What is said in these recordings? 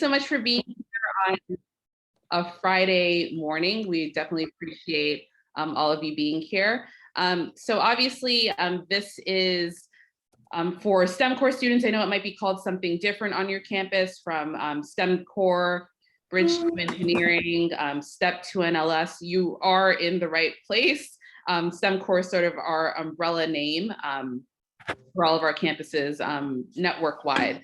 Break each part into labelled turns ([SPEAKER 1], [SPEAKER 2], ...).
[SPEAKER 1] so much for being here on a Friday morning. We definitely appreciate all of you being here. So obviously, this is for STEM core students. I know it might be called something different on your campus, from STEM core, Bridge to Engineering, Step to NLS. You are in the right place. STEM core is sort of our umbrella name for all of our campuses network-wide.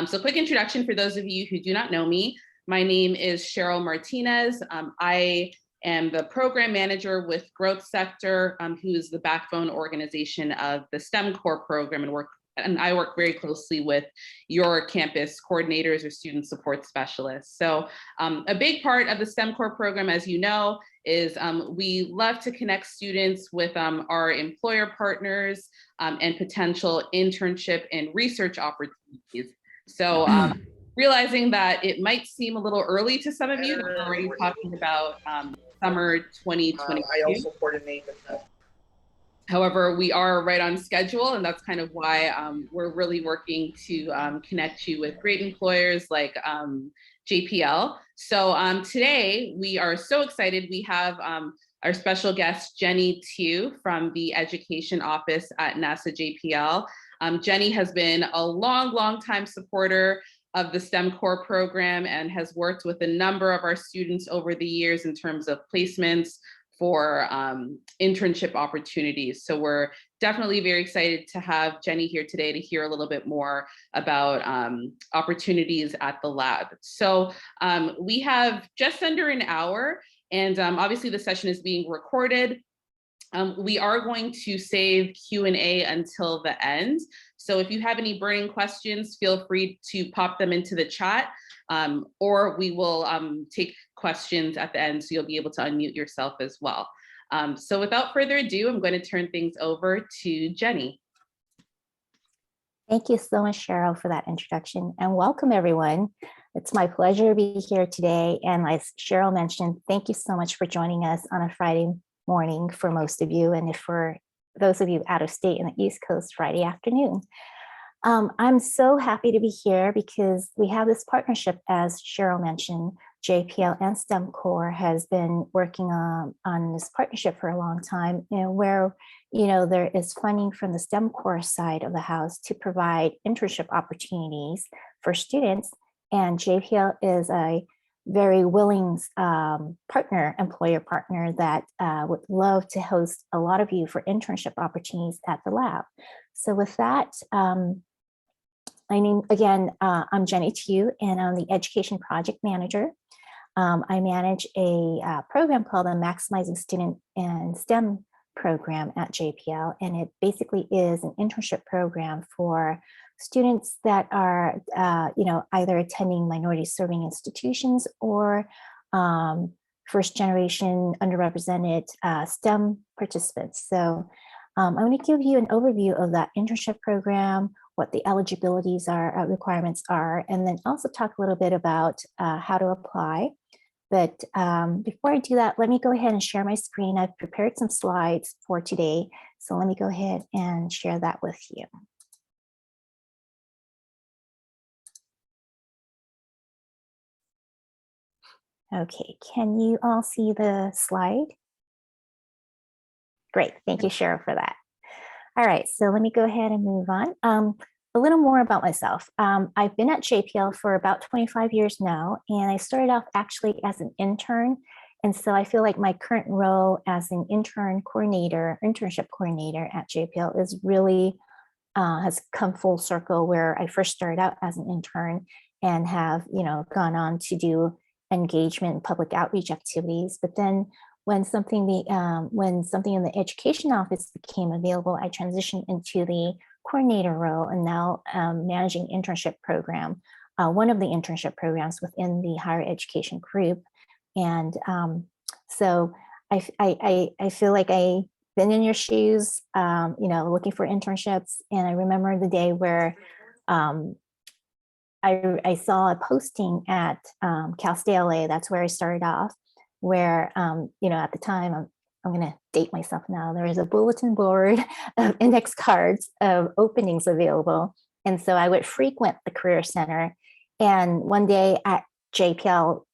[SPEAKER 1] So quick introduction for those of you who do not know me. My name is Cheryl Martinez. I am the program manager with Growth Sector, who is the backbone organization of the STEM core program, and I work very closely with your campus coordinators or student support specialists. So a big part of the STEM core program, as you know, is we love to connect students with our employer partners and potential internship and research opportunities. So realizing that it might seem a little early to some of you, that we're already talking about summer 2022.
[SPEAKER 2] I also coordinate with that.
[SPEAKER 1] However, we are right on schedule, and that's kind of why we're really working to connect you with great employers like JPL. So today we are so excited. We have our special guest, Jenny Tu from the Education Office at NASA JPL. Jenny has been a long time supporter of the STEM core program and has worked with a number of our students over the years in terms of placements for internship opportunities. So we're definitely very excited to have Jenny here today to hear a little bit more about opportunities at the lab. So we have just under an hour, and obviously the session is being recorded. We are going to save Q&A until the end. So if you have any burning questions, feel free to pop them into the chat, or we will take questions at the end, so you'll be able to unmute yourself as well. So without further ado, I'm going to turn things over to Jenny.
[SPEAKER 3] Thank you so much, Cheryl, for that introduction, and welcome everyone. It's my pleasure to be here today. And as Cheryl mentioned, thank you so much for joining us on a Friday morning for most of you, and if for those of you out of state in the East Coast, Friday afternoon. I'm so happy to be here because we have this partnership, as Cheryl mentioned. JPL and STEM Core has been working on this partnership for a long time, where there is funding from the STEM Core side of the house to provide internship opportunities for students, and JPL is a very willing employer partner that would love to host a lot of you for internship opportunities at the lab. So with that, I'm Jenny Tu, and I'm the Education Project Manager. I manage a program called the Maximizing Student and STEM program at JPL, and it basically is an internship program for students that are, either attending minority serving institutions or first generation underrepresented STEM participants. So I'm going to give you an overview of that internship program, what the eligibilities are, requirements are, and then also talk a little bit about how to apply. But before I do that, let me go ahead and share my screen. I've prepared some slides for today, so let me go ahead and share that with you. Okay, can you all see the slide? Great, thank you, Cheryl, for that. All right, so let me go ahead and move on. A little more about myself. I've been at JPL for about 25 years now, and I started off actually as an intern. And so I feel like my current role as an internship coordinator at JPL is really, has come full circle, where I first started out as an intern and have, gone on to do engagement and public outreach activities. But then when something in the education office became available, I transitioned into the coordinator role, and now managing internship program, one of the internship programs within the higher education group. And so I feel like I've been in your shoes, looking for internships. And I remember the day where I saw a posting at Cal State LA. That's where I started off, where, at the time, I'm going to date myself now, there is a bulletin board of index cards of openings available. And so I would frequent the Career Center And one day at JPL,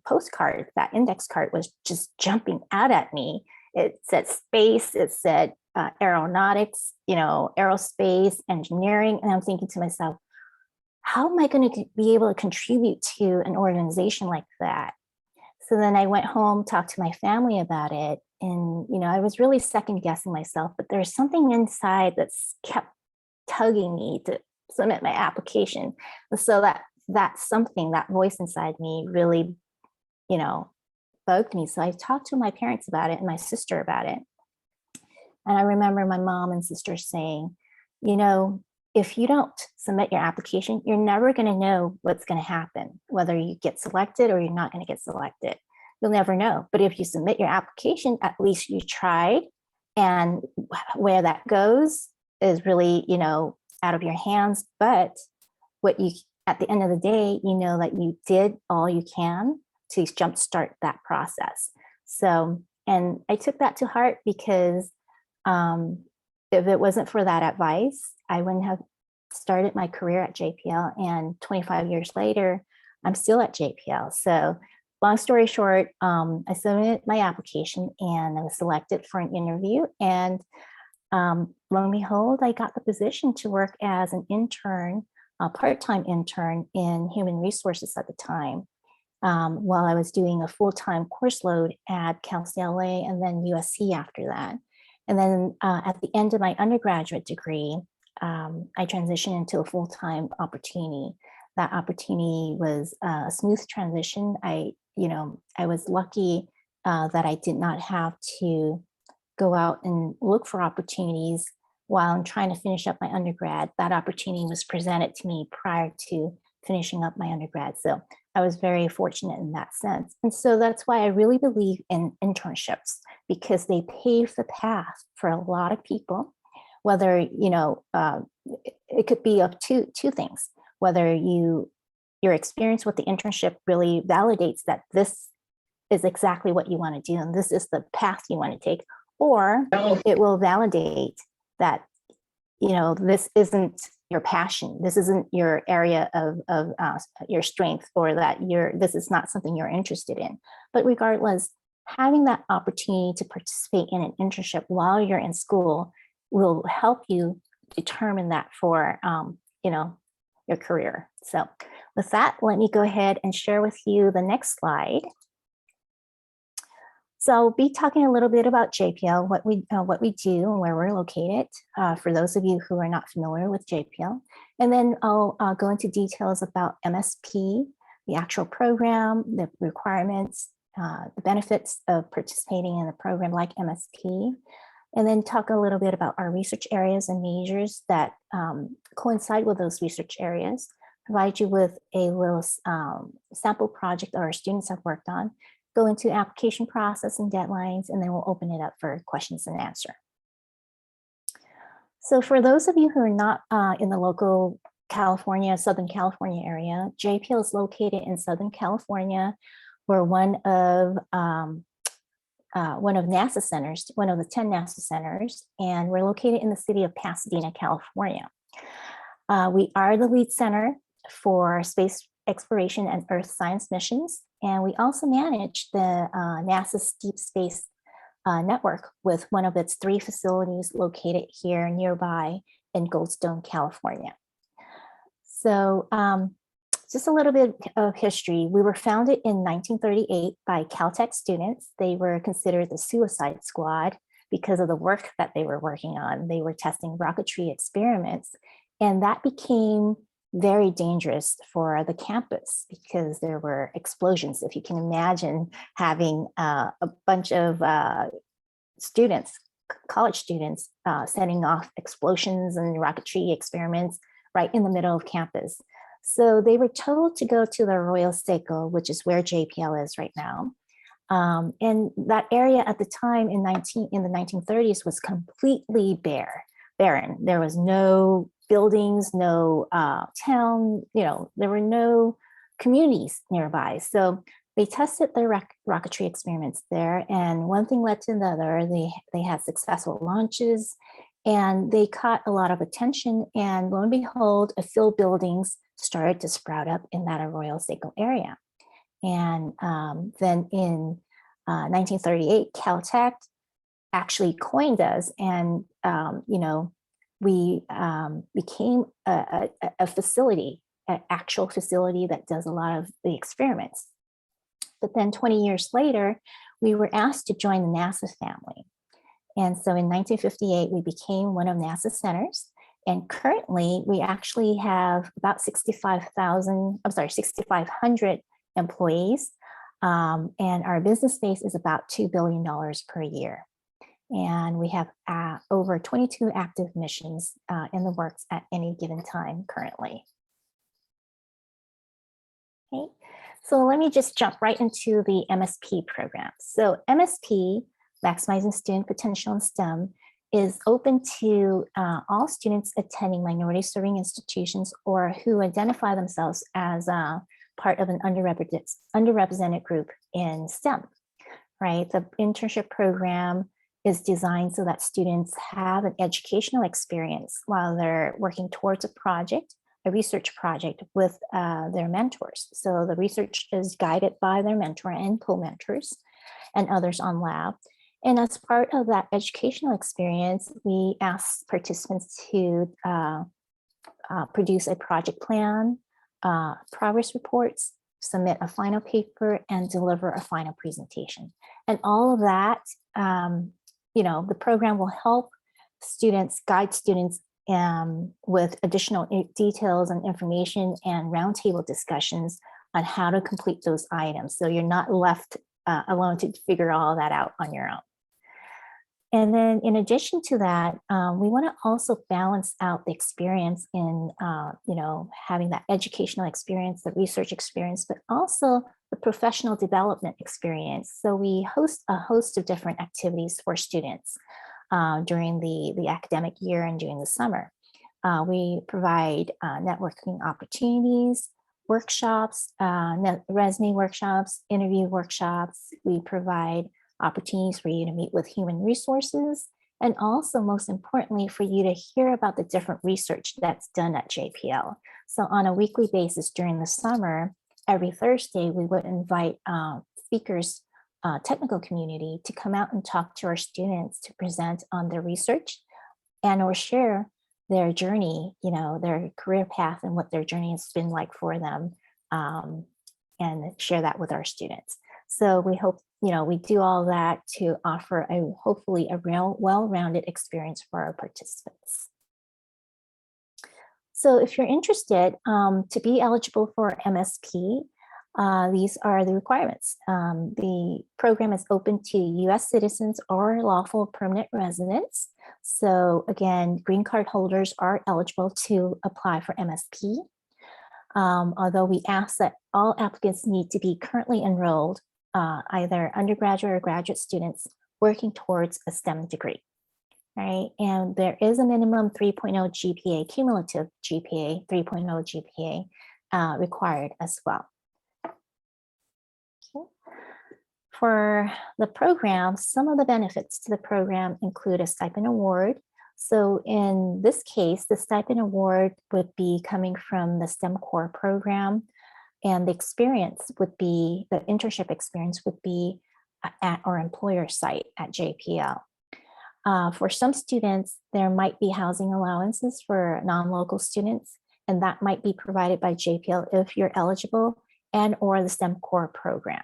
[SPEAKER 3] postcard, that index card was just jumping out at me. It said space, it said aeronautics, aerospace, engineering. And I'm thinking to myself, how am I going to be able to contribute to an organization like that? So then I went home, talked to my family about it. And, I was really second guessing myself, but there's something inside that's kept tugging me to submit my application. And so that's something, that voice inside me really, bugged me. So I talked to my parents about it and my sister about it. And I remember my mom and sister saying, if you don't submit your application, you're never going to know what's going to happen, whether you get selected or you're not going to get selected. You'll never know. But if you submit your application, at least you tried. And where that goes is really, out of your hands. But at the end of the day, that you did all you can to jumpstart that process. So, and I took that to heart because if it wasn't for that advice, I wouldn't have started my career at JPL. And 25 years later, I'm still at JPL. So long story short, I submitted my application and I was selected for an interview. And lo and behold, I got the position to work as an intern, a part-time intern in human resources at the time, while I was doing a full-time course load at Cal State LA and then USC after that. And then at the end of my undergraduate degree, I transitioned into a full-time opportunity. That opportunity was a smooth transition. I was lucky that I did not have to go out and look for opportunities while I'm trying to finish up my undergrad. That opportunity was presented to me prior to finishing up my undergrad. So I was very fortunate in that sense. And so that's why I really believe in internships, because they pave the path for a lot of people, whether, it could be of two things, whether your experience with the internship really validates that this is exactly what you want to do and this is the path you want to take, or it will validate that, this isn't your passion, this isn't your area of your strength, or that this is not something you're interested in. But regardless, having that opportunity to participate in an internship while you're in school will help you determine that for, your career. So with that, let me go ahead and share with you the next slide. So I'll be talking a little bit about JPL, what we do and where we're located, for those of you who are not familiar with JPL. And then I'll go into details about MSP, the actual program, the requirements, the benefits of participating in a program like MSP, and then talk a little bit about our research areas and majors that coincide with those research areas, provide you with a little sample project our students have worked on, go into application process and deadlines, and then we'll open it up for questions and answer. So for those of you who are not in the local Southern California area, JPL is located in Southern California. We're one of NASA centers, one of the 10 NASA centers, and we're located in the city of Pasadena, California. We are the lead center for space exploration and Earth science missions, and we also manage the NASA's Deep Space Network with one of its 3 facilities located here nearby in Goldstone, California. So just a little bit of history. We were founded in 1938 by Caltech students. They were considered the suicide squad because of the work that they were working on. They were testing rocketry experiments, and that became very dangerous for the campus because there were explosions. If you can imagine having a bunch of students, college students, setting off explosions and rocketry experiments right in the middle of campus. So they were told to go to the Arroyo Seco, which is where JPL is right now. And that area at the time in the 1930s was completely barren. There was no buildings, no town, there were no communities nearby. So they tested their rocketry experiments there, and one thing led to another. They had successful launches, and they caught a lot of attention. And lo and behold, a few buildings started to sprout up in that Arroyo Seco area. And then in 1938, Caltech actually coined us, and we became a facility, an actual facility that does a lot of the experiments. But then 20 years later, we were asked to join the NASA family. And so in 1958, we became one of NASA's centers. And currently, we actually have about 6,500 employees. And our business space is about $2 billion per year. And we have over 22 active missions in the works at any given time currently. Okay, so let me just jump right into the MSP program. So MSP, Maximizing Student Potential in STEM, is open to all students attending minority serving institutions or who identify themselves as part of an underrepresented group in STEM, right? The internship program is designed so that students have an educational experience while they're working towards a research project with their mentors. So the research is guided by their mentor and co-mentors and others on lab. And as part of that educational experience, we ask participants to produce a project plan, progress reports, submit a final paper, and deliver a final presentation. And all of that, the program will help students, guide students with additional details and information and roundtable discussions on how to complete those items. So you're not left alone to figure all that out on your own. And then in addition to that, we want to also balance out the experience in, having that educational experience, the research experience, but also the professional development experience. So we host a host of different activities for students during the academic year and during the summer. We provide networking opportunities, workshops, resume workshops, interview workshops. We provide opportunities for you to meet with human resources, and also most importantly, for you to hear about the different research that's done at JPL. So on a weekly basis during the summer, every Thursday, we would invite speakers, technical community to come out and talk to our students to present on their research and or share their journey, their career path and what their journey has been like for them, and share that with our students. So we hope, we do all that to offer hopefully a real well-rounded experience for our participants. So if you're interested to be eligible for MSP, these are the requirements. The program is open to US citizens or lawful permanent residents. So again, green card holders are eligible to apply for MSP. Although we ask that all applicants need to be currently enrolled, either undergraduate or graduate students working towards a STEM degree, right? And there is a minimum 3.0 GPA, cumulative GPA, 3.0 GPA required as well. Okay. For the program, some of the benefits to the program include a stipend award. So in this case, the stipend award would be coming from the STEM core program, and the experience would be, the internship experience would be at our employer site at JPL. For some students, there might be housing allowances for non-local students, and that might be provided by JPL if you're eligible, and or the STEM core program.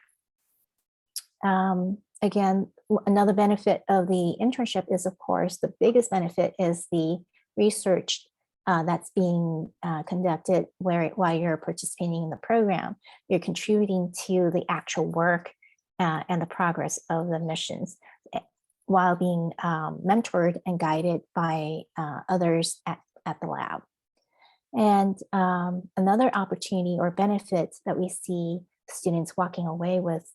[SPEAKER 3] Again, another benefit of the internship is, of course, the biggest benefit is the research that's being conducted while you're participating in the program. You're contributing to the actual work and the progress of the missions while being mentored and guided by others at the lab. And another opportunity or benefit that we see students walking away with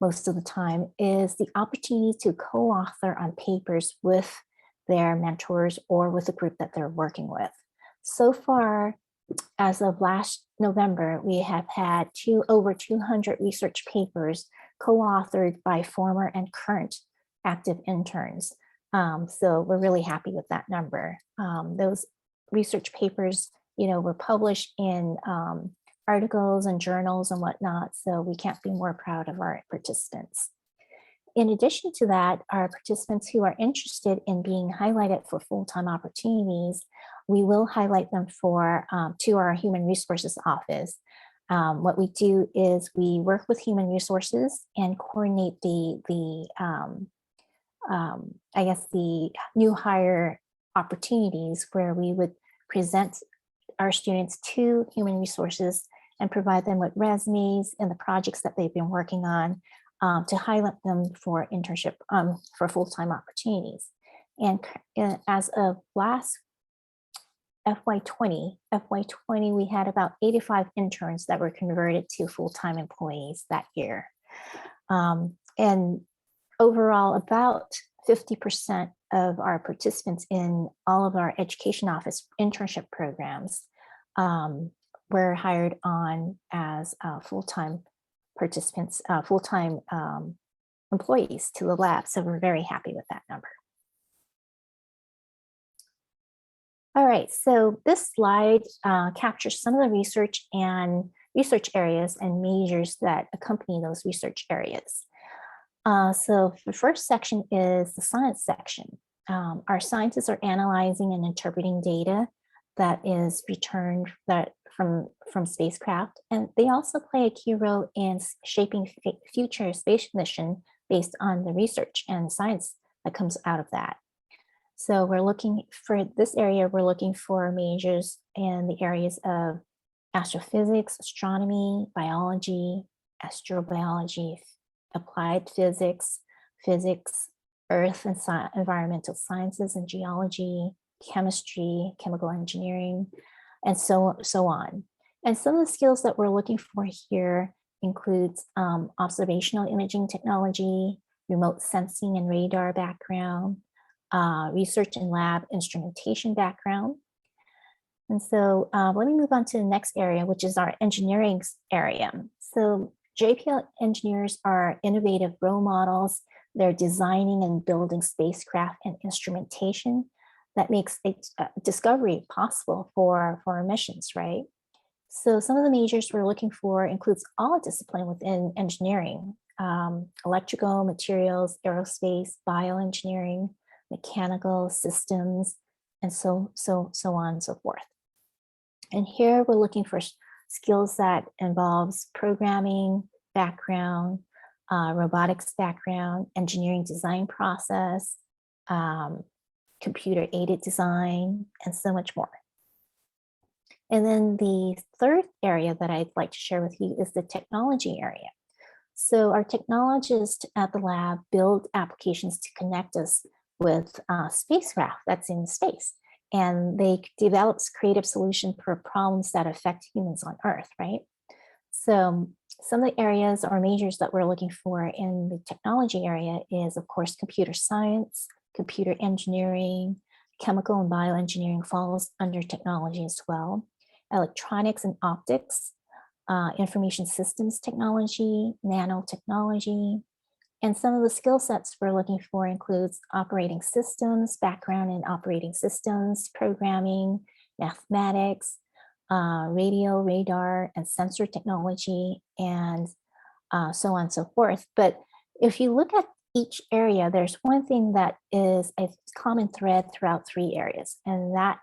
[SPEAKER 3] most of the time is the opportunity to co-author on papers with their mentors or with the group that they're working with. So far, as of last November, we have had over 200 research papers co-authored by former and current active interns. So we're really happy with that number. Those research papers we're published in articles and journals and whatnot, so we can't be more proud of our participants. In addition to that, our participants who are interested in being highlighted for full-time opportunities, we will highlight them to our Human Resources Office. What we do is we work with Human Resources and coordinate the new hire opportunities where we would present our students to Human Resources and provide them with resumes and the projects that they've been working on to highlight them for internship, for full-time opportunities. And as of last FY20, we had about 85 interns that were converted to full-time employees that year. And overall, about 50% of our participants in all of our education office internship programs were hired on as full-time participants, full-time employees to the lab. So we're very happy with that number. All right, so this slide captures some of the research areas and majors that accompany those research areas. So the first section is the science section. Our scientists are analyzing and interpreting data that is returned from spacecraft, and they also play a key role in shaping future space mission based on the research and science that comes out of that. So we're looking for this area, we're looking for majors in the areas of astrophysics, astronomy, biology, astrobiology, applied physics, earth and environmental sciences and geology, chemistry, chemical engineering, and so on. And some of the skills that we're looking for here includes observational imaging technology, remote sensing and radar background, research and lab instrumentation background. And so let me move on to the next area, which is our engineering area. So JPL engineers are innovative role models. They're designing and building spacecraft and instrumentation that makes discovery possible for our missions, right? So some of the majors we're looking for includes all discipline within engineering, electrical, materials, aerospace, bioengineering, mechanical systems, and so on and so forth. And here we're looking for skills that involves programming background, robotics background, engineering design process, computer aided design, and so much more. And then the third area that I'd like to share with you is the technology area. So our technologists at the lab build applications to connect us with spacecraft that's in space. And they develop creative solutions for problems that affect humans on Earth, right? So some of the areas or majors that we're looking for in the technology area is, of course, computer science, computer engineering, chemical and bioengineering falls under technology as well, electronics and optics, information systems technology, nanotechnology, and some of the skill sets we're looking for includes operating systems, background in operating systems, programming, mathematics, radio, radar, and sensor technology, and so on and so forth. But if you look at each area, there's one thing that is a common thread throughout three areas, and that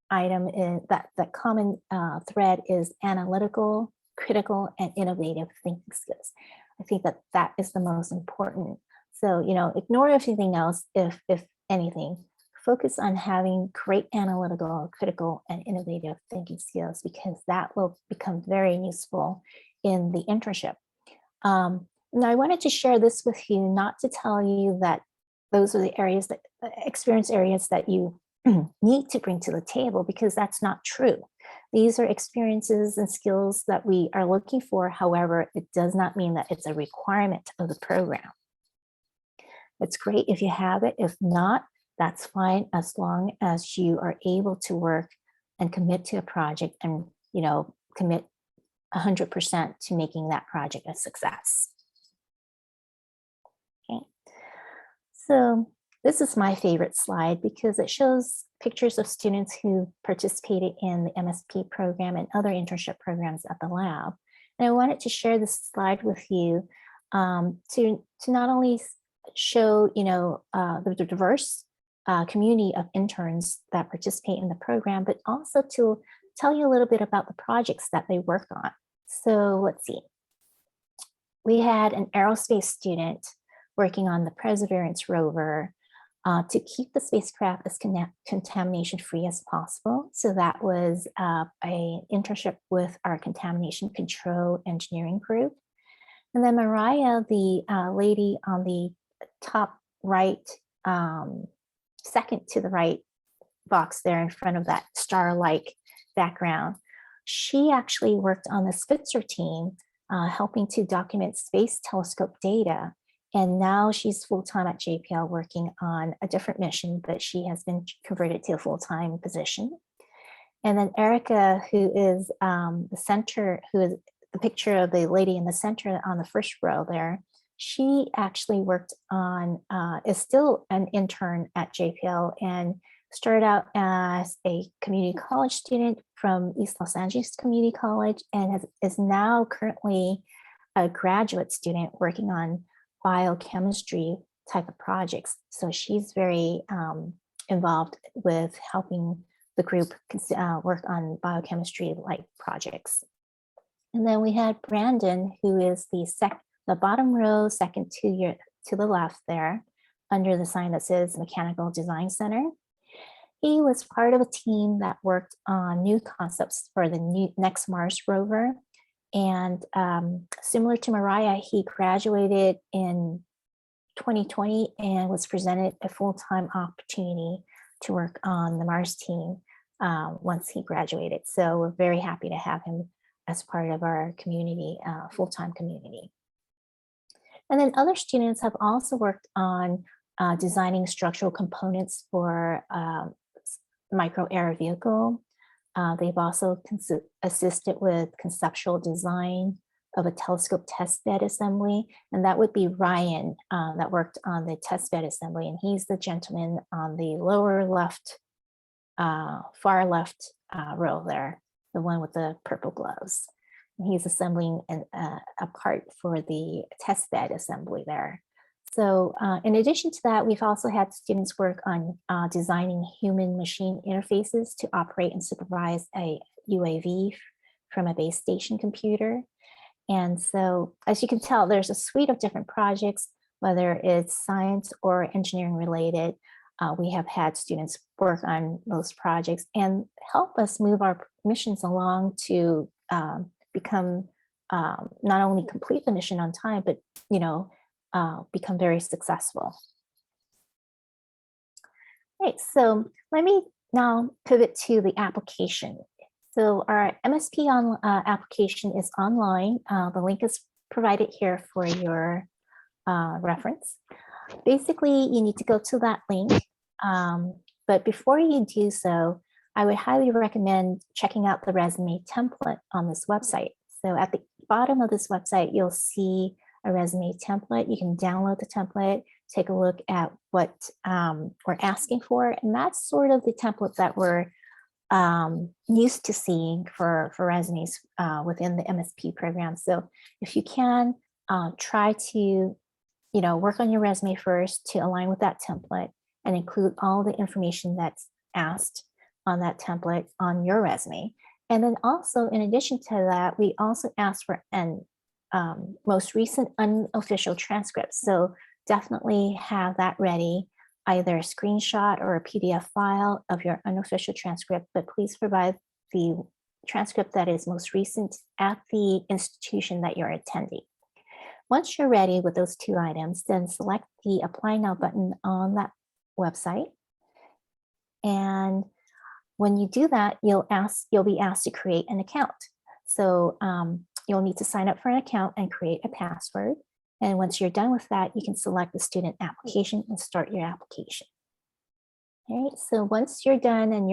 [SPEAKER 3] item is that common thread is analytical, critical, and innovative thinking skills. I think that is the most important. So, ignore everything else if anything. Focus on having great analytical, critical, and innovative thinking skills, because that will become very useful in the internship. Now, I wanted to share this with you, not to tell you that those are the areas that experience areas that you need to bring to the table, because that's not true. These are experiences and skills that we are looking for. However, it does not mean that it's a requirement of the program. It's great if you have it. If not, that's fine, as long as you are able to work and commit to a project and, commit 100% to making that project a success. Okay. So This is my favorite slide because it shows pictures of students who participated in the MSP program and other internship programs at the lab. And I wanted to share this slide with you to not only show, the diverse community of interns that participate in the program, but also to tell you a little bit about the projects that they work on. So let's see. We had an aerospace student working on the Perseverance rover to keep the spacecraft as contamination-free as possible. So that was an internship with our contamination control engineering group. And then Mariah, the lady on the top right, second to the right box there in front of that star-like background, she actually worked on the Spitzer team, helping to document space telescope data. And now she's full-time at JPL working on a different mission, but she has been converted to a full-time position. And then Erica, who is the center, who is the picture of the lady in the center on the first row there, she actually worked on, is still an intern at JPL and started out as a community college student from East Los Angeles Community College and is now currently a graduate student working on biochemistry type of projects. So she's very involved with helping the group work on biochemistry-like projects. And then we had Brandon, who is the bottom row, second to the left there, under the sign that says Mechanical Design Center. He was part of a team that worked on new concepts for the next Mars rover. And similar to Mariah, he graduated in 2020 and was presented a full-time opportunity to work on the Mars team once he graduated. So we're very happy to have him as part of our community, full-time community. And then other students have also worked on designing structural components for micro air vehicle. They've also assisted with conceptual design of a telescope testbed assembly. And that would be Ryan that worked on the testbed assembly. And he's the gentleman on the lower left, far left row there, the one with the purple gloves. And he's assembling a part for the testbed assembly there. So in addition to that, we've also had students work on designing human-machine interfaces to operate and supervise a UAV from a base station computer. And so, as you can tell, there's a suite of different projects, whether it's science or engineering related. We have had students work on those projects and help us move our missions along to become not only complete the mission on time, but become very successful. Right, so let me now pivot to the application. So our MSP application is online. The link is provided here for your reference. Basically, you need to go to that link. But before you do so, I would highly recommend checking out the resume template on this website. So at the bottom of this website, you'll see a resume template. You can download the template, take a look at what we're asking for. And that's sort of the template that we're used to seeing for resumes within the MSP program. So if you can, try to work on your resume first to align with that template and include all the information that's asked on that template on your resume. And then also, in addition to that, we also ask for an most recent unofficial transcript. So definitely have that ready, either a screenshot or a PDF file of your unofficial transcript, but please provide the transcript that is most recent at the institution that you're attending. Once you're ready with those two items, then select the Apply Now button on that website. And when you do that, you'll be asked to create an account. So you'll need to sign up for an account and create a password. And once you're done with that, you can select the student application and start your application. All right, so once you're done and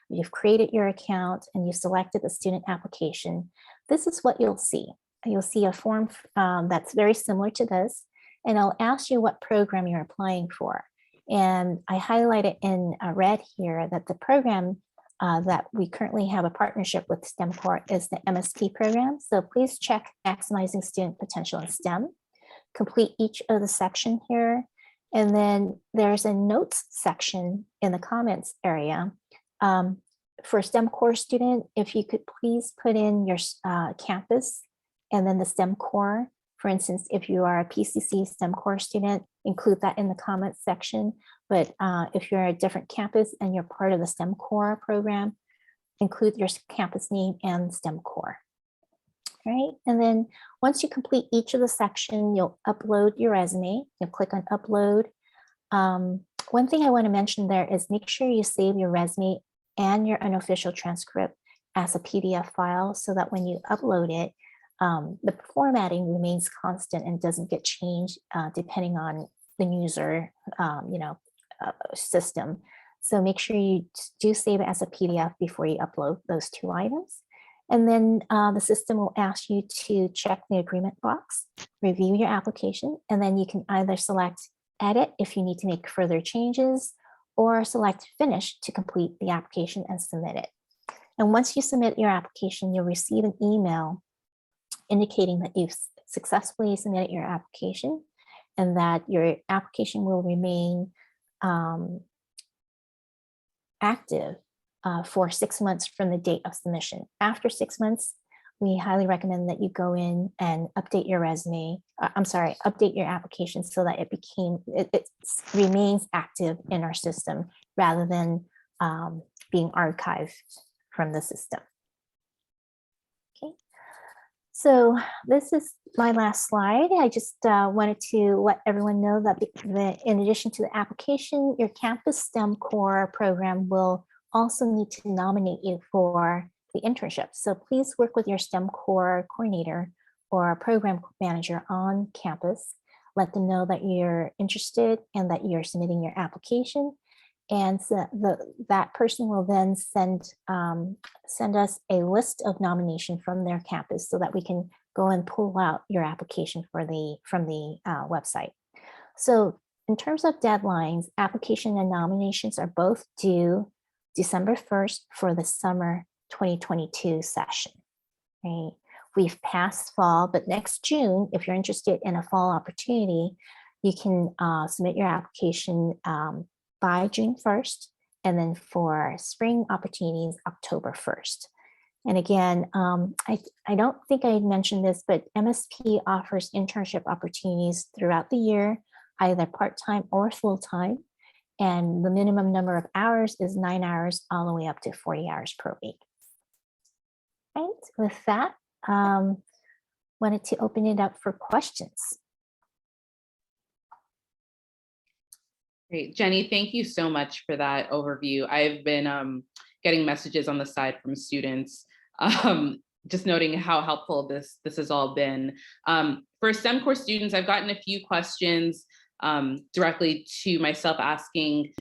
[SPEAKER 3] you've created your account and you've selected the student application, this is what you'll see. You'll see a form that's very similar to this, and I'll ask you what program you're applying for. And I highlighted in red here that the program that we currently have a partnership with STEM Corps is the MSP program. So please check Maximizing Student Potential in STEM. Complete each of the section here. And then there's a notes section in the comments area. For STEM Core student, if you could please put in your campus and then the STEM Core. For instance, if you are a PCC STEM Core student, include that in the comments section. But if you're a different campus and you're part of the STEM Core program, include your campus name and STEM Core. Right, and then once you complete each of the section, you'll upload your resume. You'll click on upload. One thing I want to mention there is make sure you save your resume and your unofficial transcript as a PDF file so that when you upload it, the formatting remains constant and doesn't get changed depending on the user, system. So make sure you do save it as a PDF before you upload those two items. And then the system will ask you to check the agreement box, review your application, and then you can either select edit if you need to make further changes, or select finish to complete the application and submit it. And once you submit your application, you'll receive an email indicating that you've successfully submitted your application and that your application will remain active for 6 months from the date of submission. After 6 months, we highly recommend that you go in and update your resume. Update your application so that it remains active in our system rather than being archived from the system. Okay, so this is my last slide. I just wanted to let everyone know that in addition to the application, your campus STEM Core program will also need to nominate you for the internship. So please work with your STEM Core coordinator or program manager on campus. Let them know that you're interested and that you're submitting your application. And so that person will then send us a list of nomination from their campus so that we can go and pull out your application from the website. So in terms of deadlines, application and nominations are both due December 1st for the summer 2022 session, right? We've passed fall, but next June, if you're interested in a fall opportunity, you can submit your application by June 1st, and then for spring opportunities, October 1st. And again, I don't think I mentioned this, but MSP offers internship opportunities throughout the year, either part-time or full-time. And the minimum number of hours is 9 hours all the way up to 40 hours per week. Right, with that, wanted to open it up for questions.
[SPEAKER 1] Great, Jenny, thank you so much for that overview. I've been getting messages on the side from students, just noting how helpful this has all been. For STEM Core students, I've gotten a few questions directly to myself asking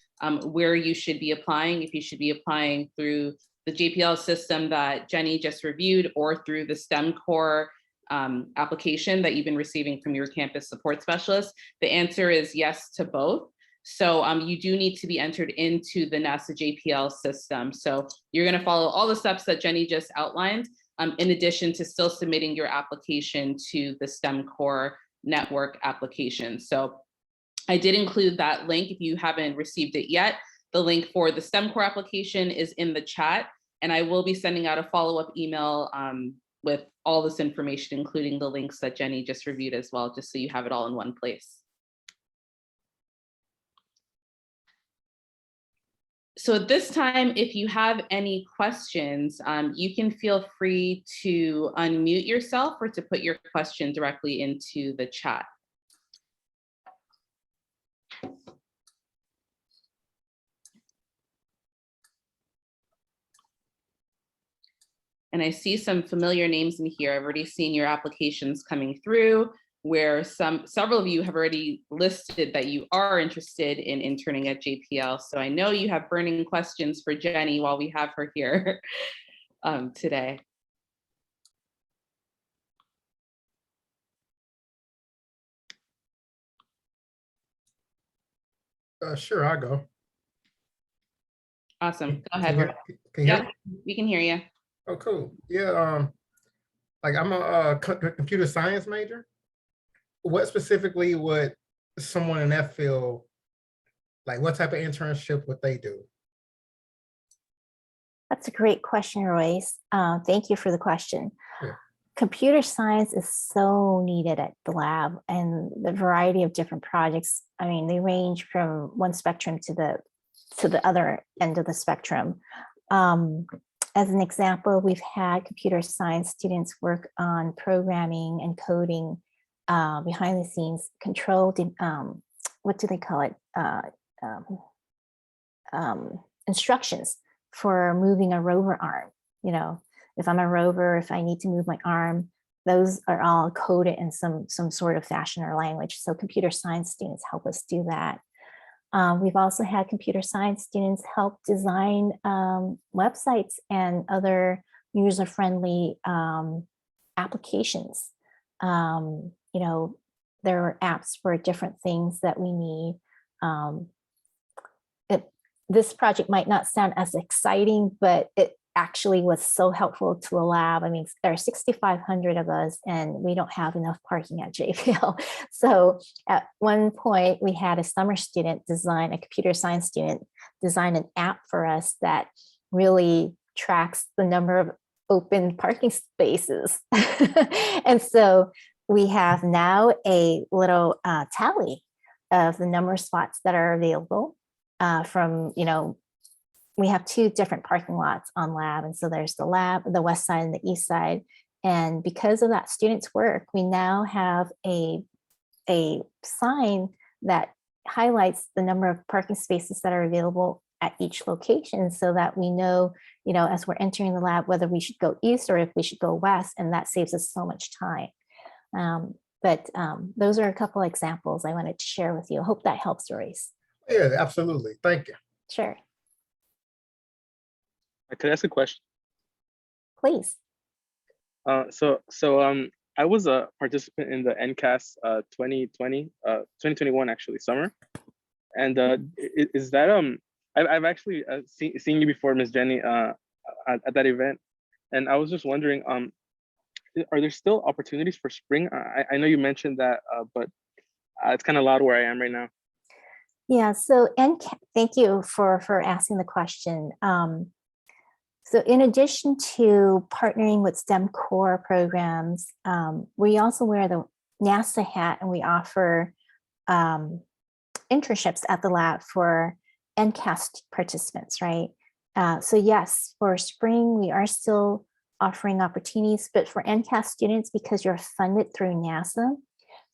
[SPEAKER 1] where you should be applying, if you should be applying through the JPL system that Jenny just reviewed or through the STEM Core application that you've been receiving from your campus support specialist. The answer is yes to both. So you do need to be entered into the NASA JPL system. So you're going to follow all the steps that Jenny just outlined, in addition to still submitting your application to the STEM Core network application. So I did include that link if you haven't received it yet. The link for the STEM Core application is in the chat, and I will be sending out a follow-up email with all this information, including the links that Jenny just reviewed as well, just so you have it all in one place. So at this time, if you have any questions, you can feel free to unmute yourself or to put your question directly into the chat. And I see some familiar names in here. I've already seen your applications coming through, where several of you have already listed that you are interested in interning at JPL. So I know you have burning questions for Jenny while we have her here today.
[SPEAKER 4] Sure, I'll go.
[SPEAKER 1] Awesome. Go
[SPEAKER 4] Can
[SPEAKER 1] ahead.
[SPEAKER 4] you, can you hear
[SPEAKER 1] Yeah,
[SPEAKER 4] me?
[SPEAKER 1] we can hear you.
[SPEAKER 4] Oh, cool. Yeah, like I'm a computer science major. What specifically would someone in that field, like what type of internship would they do?
[SPEAKER 3] That's a great question, Royce. Thank you for the question.
[SPEAKER 4] Yeah.
[SPEAKER 3] Computer science is so needed at the lab, and the variety of different projects. I mean, they range from one spectrum to the other end of the spectrum. As an example, we've had computer science students work on programming and coding behind the scenes, controlled, what do they call it? Instructions for moving a rover arm. You know, if I'm a rover, if I need to move my arm, those are all coded in some sort of fashion or language. So computer science students help us do that. We've also had computer science students help design websites and other user-friendly applications. You know, there are apps for different things that we need. This project might not sound as exciting, but it actually was so helpful to the lab. I mean, there are 6,500 of us and we don't have enough parking at JPL. So at one point we had a summer student design, a computer science student design an app for us that really tracks the number of open parking spaces. And so we have now a little tally of the number of spots that are available from, you know, we have two different parking lots on lab. And so there's the lab, the west side and the east side. And because of that student's work, we now have a sign that highlights the number of parking spaces that are available at each location so that we know, you know, as we're entering the lab, whether we should go east or if we should go west, and that saves us so much time. But those are a couple of examples I wanted to share with you. I hope that helps, Royce.
[SPEAKER 4] Yeah, absolutely. Thank you.
[SPEAKER 3] Sure.
[SPEAKER 5] Could I ask a question?
[SPEAKER 3] Please.
[SPEAKER 5] I was a participant in the NCAS 2021 actually summer, and is that I've actually seen you before, Ms. Jenny, at that event, and I was just wondering, are there still opportunities for spring? I know you mentioned that, but it's kind of loud where I am right now.
[SPEAKER 3] Yeah. So thank you for asking the question. So in addition to partnering with STEM core programs, we also wear the NASA hat and we offer internships at the lab for NCAS participants, right? So yes, for spring, we are still offering opportunities, but for NCAS students, because you're funded through NASA,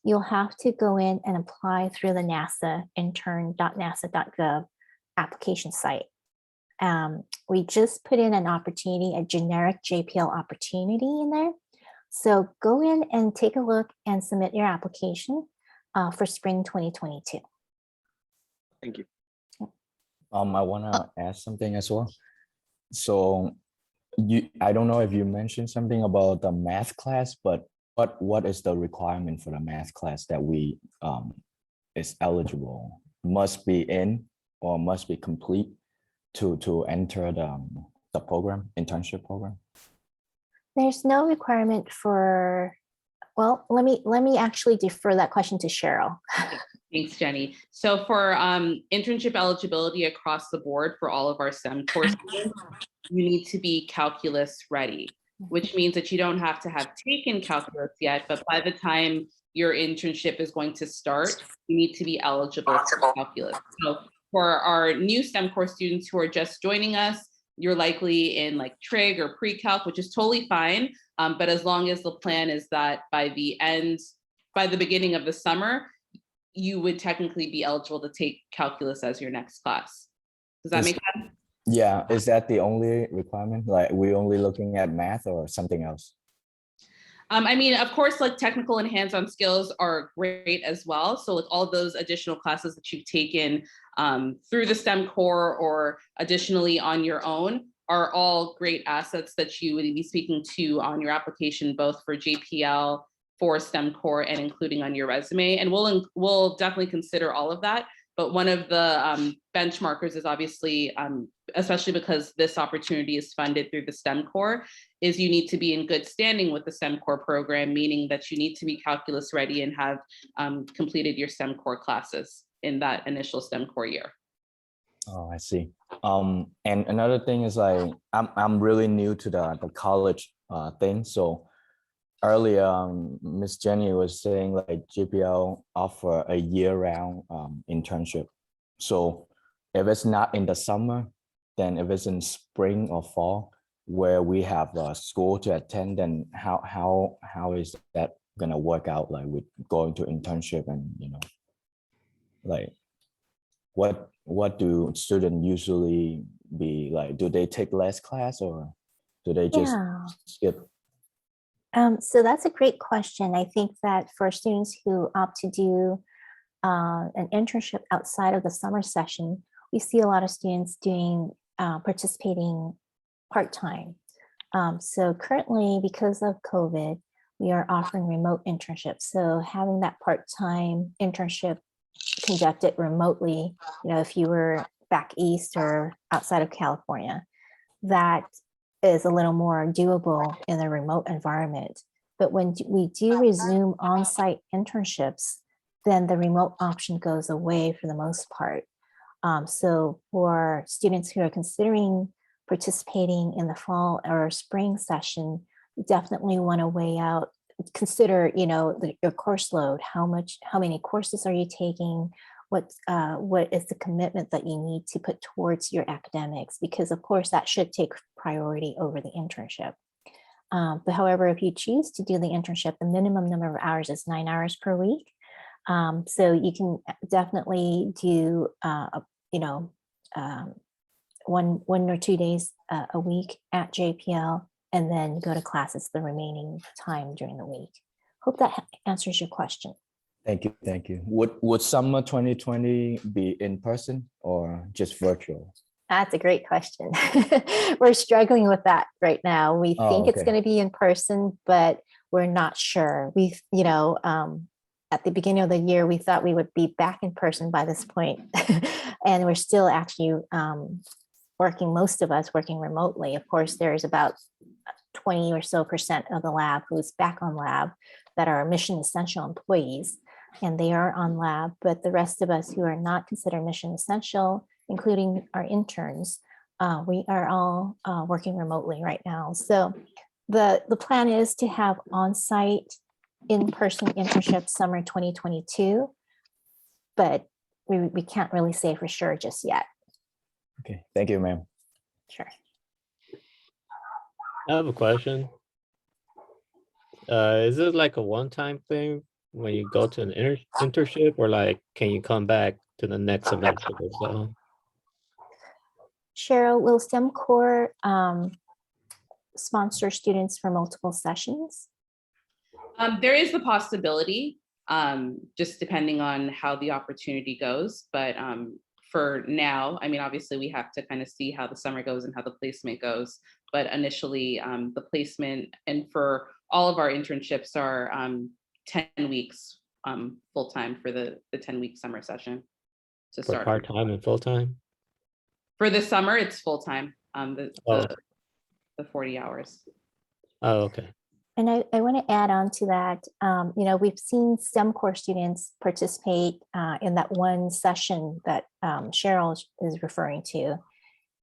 [SPEAKER 3] you'll have to go in and apply through the NASA intern.nasa.gov application site. We just put in an opportunity, a generic JPL opportunity in there. So go in and take a look and submit your application for spring 2022.
[SPEAKER 5] Thank you.
[SPEAKER 6] I want to ask something as well. So I don't know if you mentioned something about the math class, but what is the requirement for the math class that we is eligible, must be in or must be complete to enter the program, internship program?
[SPEAKER 3] There's no requirement for, well, let me actually defer that question to Cheryl.
[SPEAKER 1] Thanks, Jenny. So for internship eligibility across the board for all of our STEM courses, you need to be calculus ready, which means that you don't have to have taken calculus yet, but by the time your internship is going to start, you need to be eligible for calculus. So for our new STEM core students who are just joining us, you're likely in like trig or pre-calc, which is totally fine. But as long as the plan is that by the beginning of the summer, you would technically be eligible to take calculus as your next class. Does that make sense?
[SPEAKER 6] Yeah, is that the only requirement? Like we're only looking at math or something else?
[SPEAKER 1] I mean, of course, like technical and hands-on skills are great as well. So like all those additional classes that you've taken through the STEM core or additionally on your own are all great assets that you would be speaking to on your application, both for JPL, for STEM core, and including on your resume. And we'll definitely consider all of that. But one of the benchmarkers is obviously, especially because this opportunity is funded through the STEM core, is you need to be in good standing with the STEM core program, meaning that you need to be calculus ready and have completed your STEM core classes in that initial STEM core year.
[SPEAKER 6] Oh, I see. And another thing is like I'm really new to the college thing. So earlier, Miss Jenny was saying like JPL offer a year-round internship. So if it's not in the summer, then if it's in spring or fall, where we have a school to attend, then how is that gonna work out? Like with going to internship and like what do students usually be like? Do they take less class or do they just
[SPEAKER 3] Yeah.
[SPEAKER 6] skip?
[SPEAKER 3] So that's a great question. I think that for students who opt to do an internship outside of the summer session, we see a lot of students doing participating part-time. So currently, because of COVID, we are offering remote internships. So having that part-time internship conducted remotely, if you were back east or outside of California, that is a little more doable in a remote environment. But when we do resume on-site internships, then the remote option goes away for the most part. So for students who are considering participating in the fall or spring session, you definitely want to weigh out, consider, your course load, how many courses are you taking, what is the commitment that you need to put towards your academics, because of course that should take priority over the internship. But however, if you choose to do the internship, the minimum number of hours is 9 hours per week. So you can definitely do, one or 2 days a week at JPL, and then go to classes the remaining time during the week. Hope that answers your question.
[SPEAKER 6] Thank you, thank you. Would summer 2020 be in person or just virtual?
[SPEAKER 3] That's a great question. We're struggling with that right now. We think it's
[SPEAKER 6] okay.
[SPEAKER 3] going to be in person, but we're not sure. At the beginning of the year, we thought we would be back in person by this point. And we're still actually most of us working remotely. Of course, there's about 20 or so % of the lab who's back on lab that are mission essential employees, and they are on lab, but the rest of us who are not considered mission essential, including our interns, we are all working remotely right now. So the plan is to have on-site in-person internship summer 2022, but we can't really say for sure just yet.
[SPEAKER 6] Okay, thank you, ma'am.
[SPEAKER 3] Sure.
[SPEAKER 7] I have a question. Is it like a one-time thing when you go to an internship, or like, can you come back to the next semester or so?
[SPEAKER 3] Cheryl, will STEM Core sponsor students for multiple sessions?
[SPEAKER 1] There is the possibility, just depending on how the opportunity goes. But for now, I mean, obviously we have to kind of see how the summer goes and how the placement goes. But initially, the placement and for all of our internships are 10 weeks full-time for the 10-week summer session to
[SPEAKER 7] For
[SPEAKER 1] start.
[SPEAKER 7] part-time and full-time?
[SPEAKER 1] For the summer, it's full-time, the 40 hours.
[SPEAKER 7] Oh, okay.
[SPEAKER 3] And I want to add on to that, we've seen STEM core students participate in that one session that Cheryl is referring to.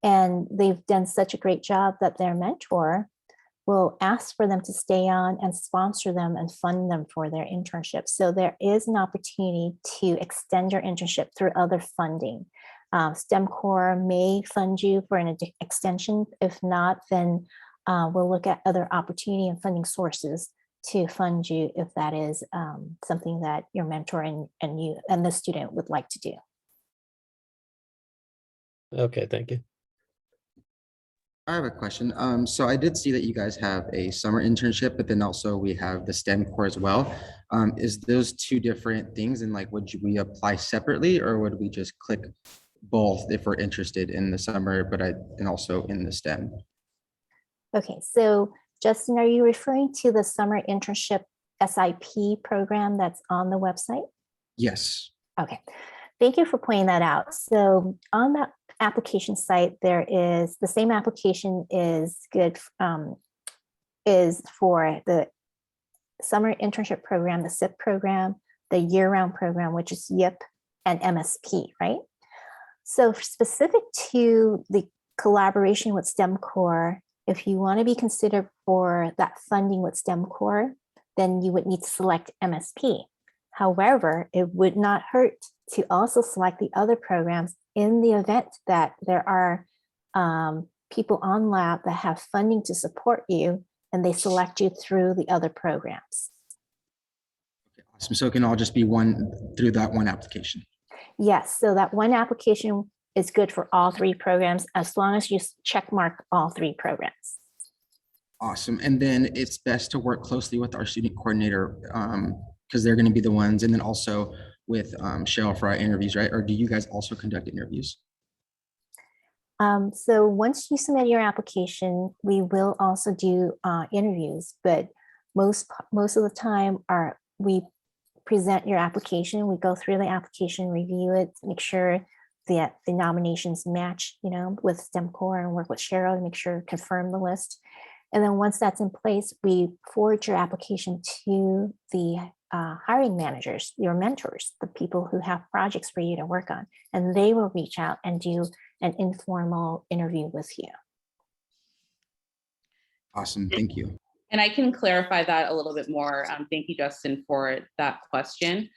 [SPEAKER 3] And they've done such a great job that their mentor will ask for them to stay on and sponsor them and fund them for their internship. So there is an opportunity to extend your internship through other funding. STEM core may fund you for an extension. If not, then we'll look at other opportunity and funding sources to fund you if that is something that your mentor and you and the student would like to do.
[SPEAKER 7] Okay, thank you.
[SPEAKER 8] I have a question. So I did see that you guys have a summer internship, but then also we have the STEM core as well. Is those two different things, and like, would we apply separately, or would we just click both if we're interested in the summer, and also in the STEM?
[SPEAKER 3] Okay, so Justin, are you referring to the summer internship SIP program that's on the website?
[SPEAKER 8] Yes.
[SPEAKER 3] Okay, Thank you for pointing that out. So on that application site, there is the same application is good, is for the summer internship program, the SIP program, the year-round program, which is YIP and MSP, right? So specific to the collaboration with STEM Core, if you want to be considered for that funding with STEM Core, then you would need to select MSP. However, it would not hurt to also select the other programs in the event that there are people on lab that have funding to support you and they select you through the other programs.
[SPEAKER 8] Awesome. So it can all just be one through that one application.
[SPEAKER 3] Yes, so that one application is good for all three programs as long as you check mark all three programs.
[SPEAKER 8] Awesome. And then it's best to work closely with our student coordinator because they're going to be the ones, and then also with Cheryl for our interviews, right? Or do you guys also conduct interviews?
[SPEAKER 3] So once you submit your application, we will also do interviews, but most of the time we present your application, we go through the application, review it, make sure that the nominations match, with STEM Core, and work with Cheryl to make sure, confirm the list. And then once that's in place, we forward your application to the hiring managers, your mentors, the people who have projects for you to work on, and they will reach out and do an informal interview with you.
[SPEAKER 8] Awesome. Thank you.
[SPEAKER 1] And I can clarify that a little bit more. Thank you, Justin, for that question.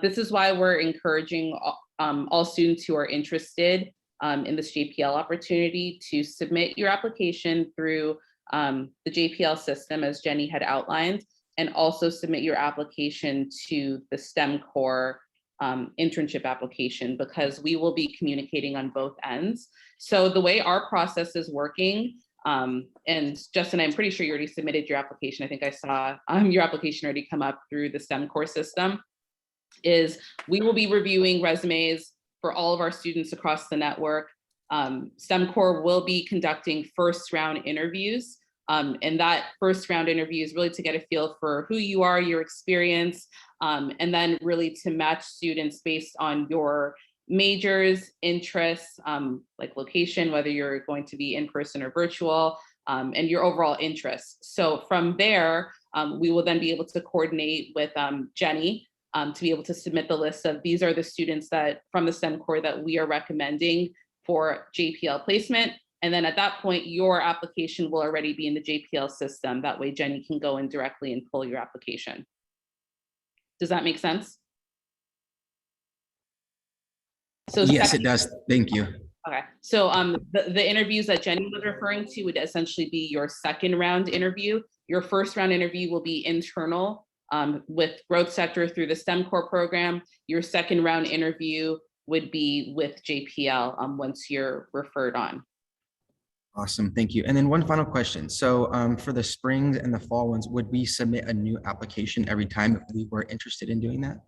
[SPEAKER 1] This is why we're encouraging all students who are interested in this JPL opportunity to submit your application through the JPL system, as Jenny had outlined, and also submit your application to the STEM Core internship application, because we will be communicating on both ends. So the way our process is working, and Justin, I'm pretty sure you already submitted your application. I think I saw your application already come up through the STEM Core system, is we will be reviewing resumes for all of our students across the network. STEM Core will be conducting first round interviews. And that first round interview is really to get a feel for who you are, your experience, and then really to match students based on your majors, interests, like location, whether you're going to be in person or virtual, and your overall interests. So from there, we will then be able to coordinate with Jenny to be able to submit the list of these are the students that from the STEM Core that we are recommending for JPL placement. And then at that point, your application will already be in the JPL system. That way Jenny can go in directly and pull your application. Does that make sense? So
[SPEAKER 8] yes, it does. Thank you.
[SPEAKER 1] Okay, so the interviews that Jenny was referring to would essentially be your second round interview. Your first round interview will be internal with growth sector through the STEM Core program. Your second round interview would be with JPL once you're referred on.
[SPEAKER 8] Awesome. Thank you. And then one final question. So for the spring and the fall ones, would we submit a new application every time if we were interested in doing that?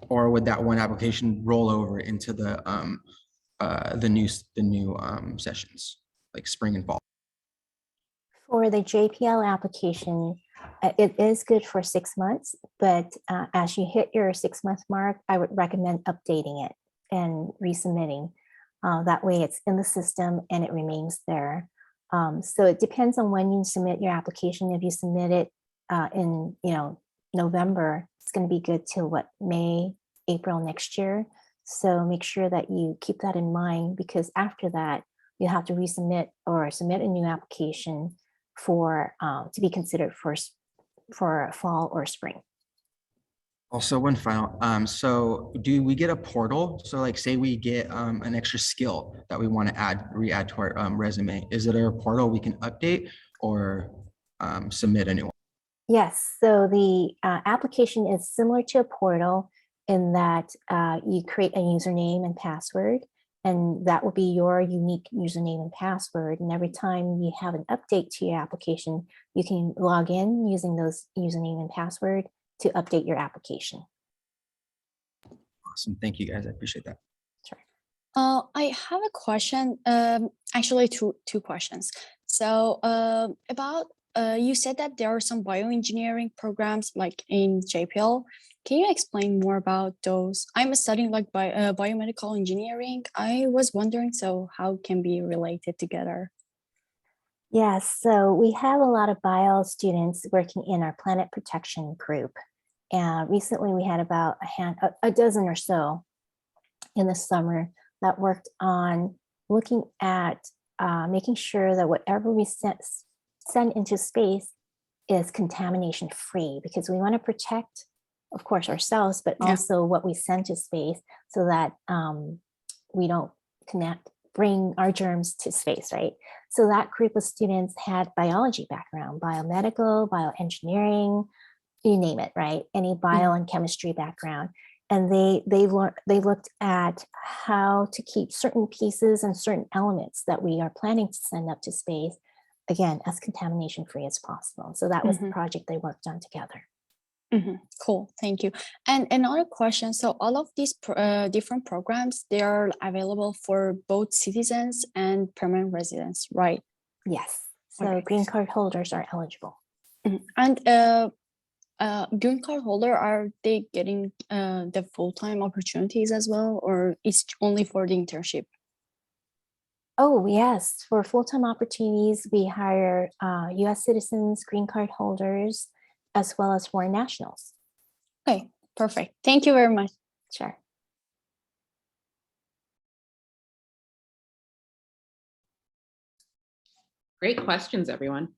[SPEAKER 8] Or would that one application roll over into the new sessions, like spring and fall?
[SPEAKER 3] For the JPL application, it is good for 6 months, but as you hit your 6-month mark, I would recommend updating it and resubmitting. That way it's in the system and it remains there. So it depends on when you submit your application. If you submit it in November, it's going to be good till May, April next year. So make sure that you keep that in mind, because after that, you have to resubmit or submit a new application for to be considered for fall or spring.
[SPEAKER 8] Also, one final, so do we get a portal? So like say we get an extra skill that we want to re-add to our resume. Is it a portal we can update or submit a new one?
[SPEAKER 3] Yes, so the application is similar to a portal in that you create a username and password, and that will be your unique username and password. And every time you have an update to your application, you can log in using those username and password to update your application.
[SPEAKER 8] Awesome. Thank you, guys. I appreciate that.
[SPEAKER 3] Sure.
[SPEAKER 9] I have a question, actually two questions. So about, you said that there are some bioengineering programs like in JPL. can you explain more about those? I'm studying like biomedical engineering. I was wondering, so how can be related together?
[SPEAKER 3] Yes, so we have a lot of bio students working in our planet protection group. And recently we had about a dozen or so in the summer that worked on looking at making sure that whatever we send into space is contamination free, because we want to protect, of course, ourselves, but
[SPEAKER 9] Yeah.
[SPEAKER 3] also what we send to space, so that we don't bring our germs to space, right? So that group of students had biology background, biomedical, bioengineering, you name it, right? Any bio and chemistry background. And they looked at how to keep certain pieces and certain elements that we are planning to send up to space, again, as contamination free as possible. So that was the project they worked on together.
[SPEAKER 9] Cool, thank you. And another question, so all of these different programs, they are available for both citizens and permanent residents, right?
[SPEAKER 3] Yes, so
[SPEAKER 9] Okay.
[SPEAKER 3] green card holders are eligible.
[SPEAKER 9] And green card holder, are they getting the full-time opportunities as well, or it's only for the internship?
[SPEAKER 3] Oh, yes, for full-time opportunities, we hire US citizens, green card holders, as well as foreign nationals.
[SPEAKER 9] Okay, perfect. Thank you very much.
[SPEAKER 3] Sure.
[SPEAKER 1] Great questions, everyone.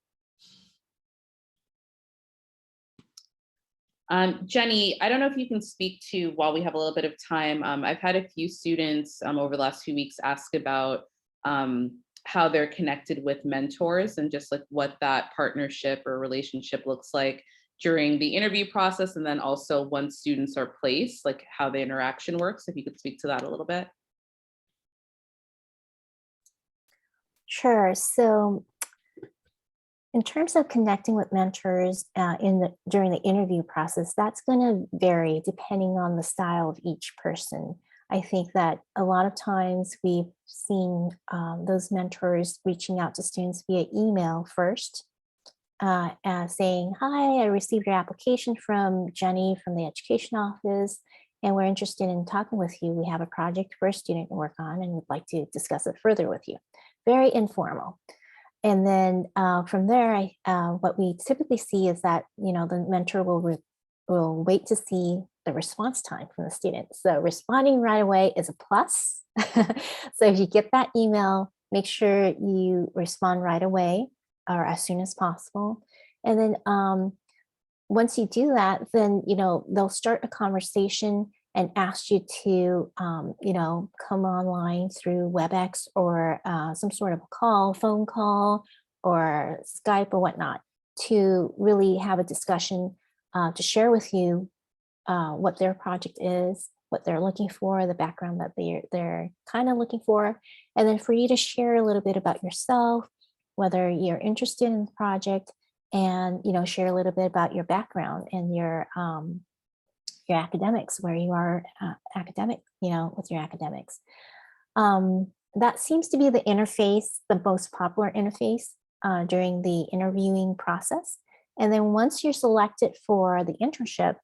[SPEAKER 1] Jenny, I don't know if you can speak to, while we have a little bit of time, I've had a few students over the last few weeks ask about how they're connected with mentors and just like what that partnership or relationship looks like during the interview process, and then also once students are placed, like how the interaction works. If you could speak to that a little bit.
[SPEAKER 3] Sure. So in terms of connecting with mentors during the interview process, that's going to vary depending on the style of each person. I think that a lot of times we've seen those mentors reaching out to students via email first, saying, "Hi, I received your application from Jenny from the education office, and we're interested in talking with you. We have a project for a student to work on, and we'd like to discuss it further with you." Very informal. And then from there, what we typically see is that, the mentor will wait to see the response time from the student. So responding right away is a plus. So if you get that email, make sure you respond right away or as soon as possible. And then once you do that, then, they'll start a conversation and ask you to, come online through WebEx or some sort of phone call or Skype or whatnot, to really have a discussion to share with you what their project is, what they're looking for, the background that they're kind of looking for, and then for you to share a little bit about yourself, whether you're interested in the project, and share a little bit about your background and your academics, where you are academic, with your academics. That seems to be the interface, the most popular interface during the interviewing process. And then once you're selected for the internship,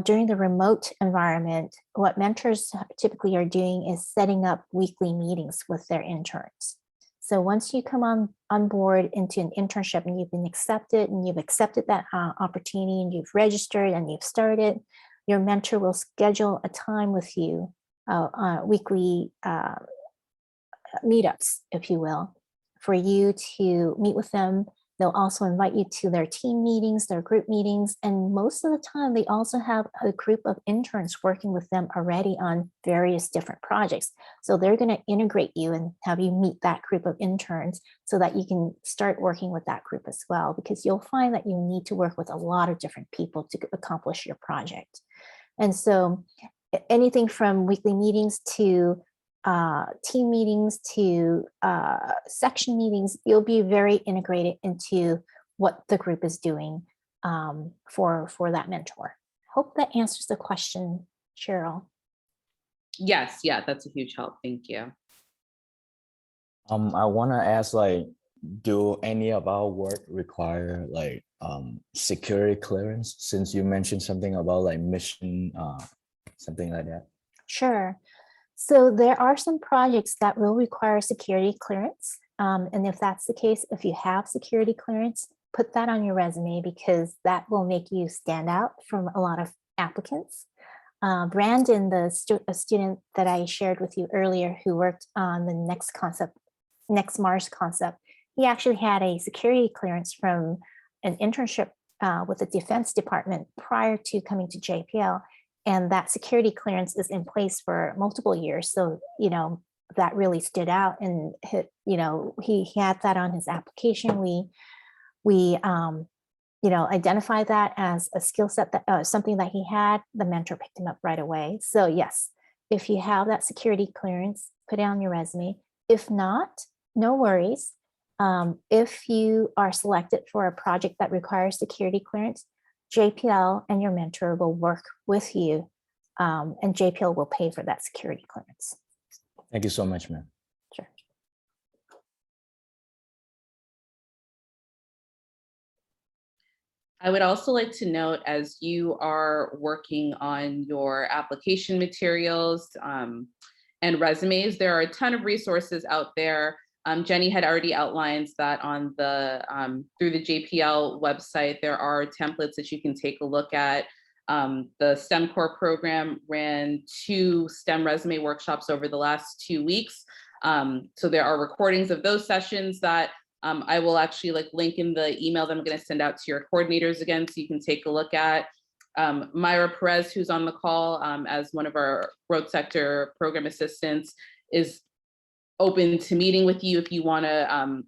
[SPEAKER 3] during the remote environment, what mentors typically are doing is setting up weekly meetings with their interns. So once you come on board into an internship and you've been accepted, and you've accepted that opportunity, and you've registered and you've started, your mentor will schedule a time with you, weekly meetups, if you will, for you to meet with them. They'll also invite you to their team meetings, their group meetings, and most of the time they also have a group of interns working with them already on various different projects. So they're going to integrate you and have you meet that group of interns so that you can start working with that group as well, because you'll find that you need to work with a lot of different people to accomplish your project. And so anything from weekly meetings to team meetings to section meetings, you'll be very integrated into what the group is doing for that mentor. Hope that answers the question, Cheryl.
[SPEAKER 1] Yes, yeah, that's a huge help. Thank you.
[SPEAKER 6] I want to ask, do any of our work require security clearance, since you mentioned something about like mission, something like that?
[SPEAKER 3] Sure. So there are some projects that will require security clearance. And if that's the case, if you have security clearance, put that on your resume because that will make you stand out from a lot of applicants. Brandon, a student that I shared with you earlier who worked on the next Mars concept, he actually had a security clearance from an internship with the Defense Department prior to coming to JPL. And that security clearance is in place for multiple years. So, that really stood out, and he had that on his application. We identified that as a skill set, that something that he had. The mentor picked him up right away. So yes, if you have that security clearance, put it on your resume. If not, no worries. If you are selected for a project that requires security clearance, JPL and your mentor will work with you, and JPL will pay for that security clearance.
[SPEAKER 6] Thank you so much, ma'am.
[SPEAKER 3] Sure.
[SPEAKER 1] I would also like to note, as you are working on your application materials and resumes, there are a ton of resources out there. Jenny had already outlined that on the through the JPL website, there are templates that you can take a look at. The STEM Core program ran 2 STEM resume workshops over the last 2 weeks. So there are recordings of those sessions that I will actually link in the email that I'm going to send out to your coordinators again, so you can take a look at. Myra Perez, who's on the call as one of our growth sector program assistants, is open to meeting with you if you want to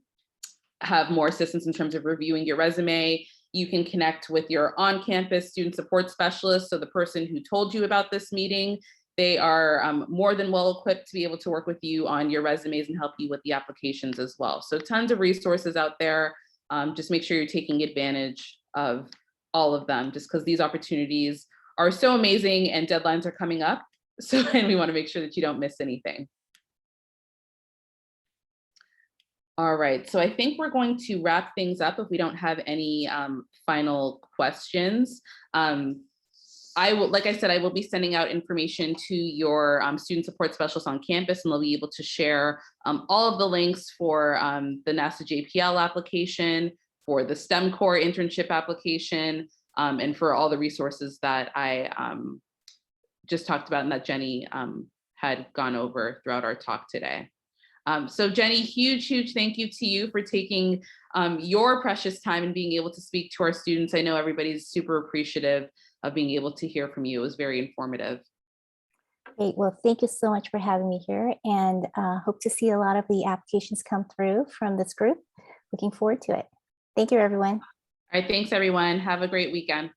[SPEAKER 1] have more assistance in terms of reviewing your resume. You can connect with your on-campus student support specialist. So the person who told you about this meeting, they are more than well equipped to be able to work with you on your resumes and help you with the applications as well. So tons of resources out there. Just make sure you're taking advantage of all of them, just because these opportunities are so amazing and deadlines are coming up. So, and we want to make sure that you don't miss anything. All right, so I think we're going to wrap things up if we don't have any final questions. Like I said, I will be sending out information to your student support specialists on campus, and they'll be able to share all of the links for the NASA JPL application, for the STEM Core internship application, and for all the resources that I just talked about and that Jenny had gone over throughout our talk today. So Jenny, huge thank you to you for taking your precious time and being able to speak to our students. I know everybody's super appreciative of being able to hear from you. It was very informative.
[SPEAKER 3] Great. Well, thank you so much for having me here, and hope to see a lot of the applications come through from this group. Looking forward to it. Thank you, everyone.
[SPEAKER 1] All right, thanks everyone. Have a great weekend.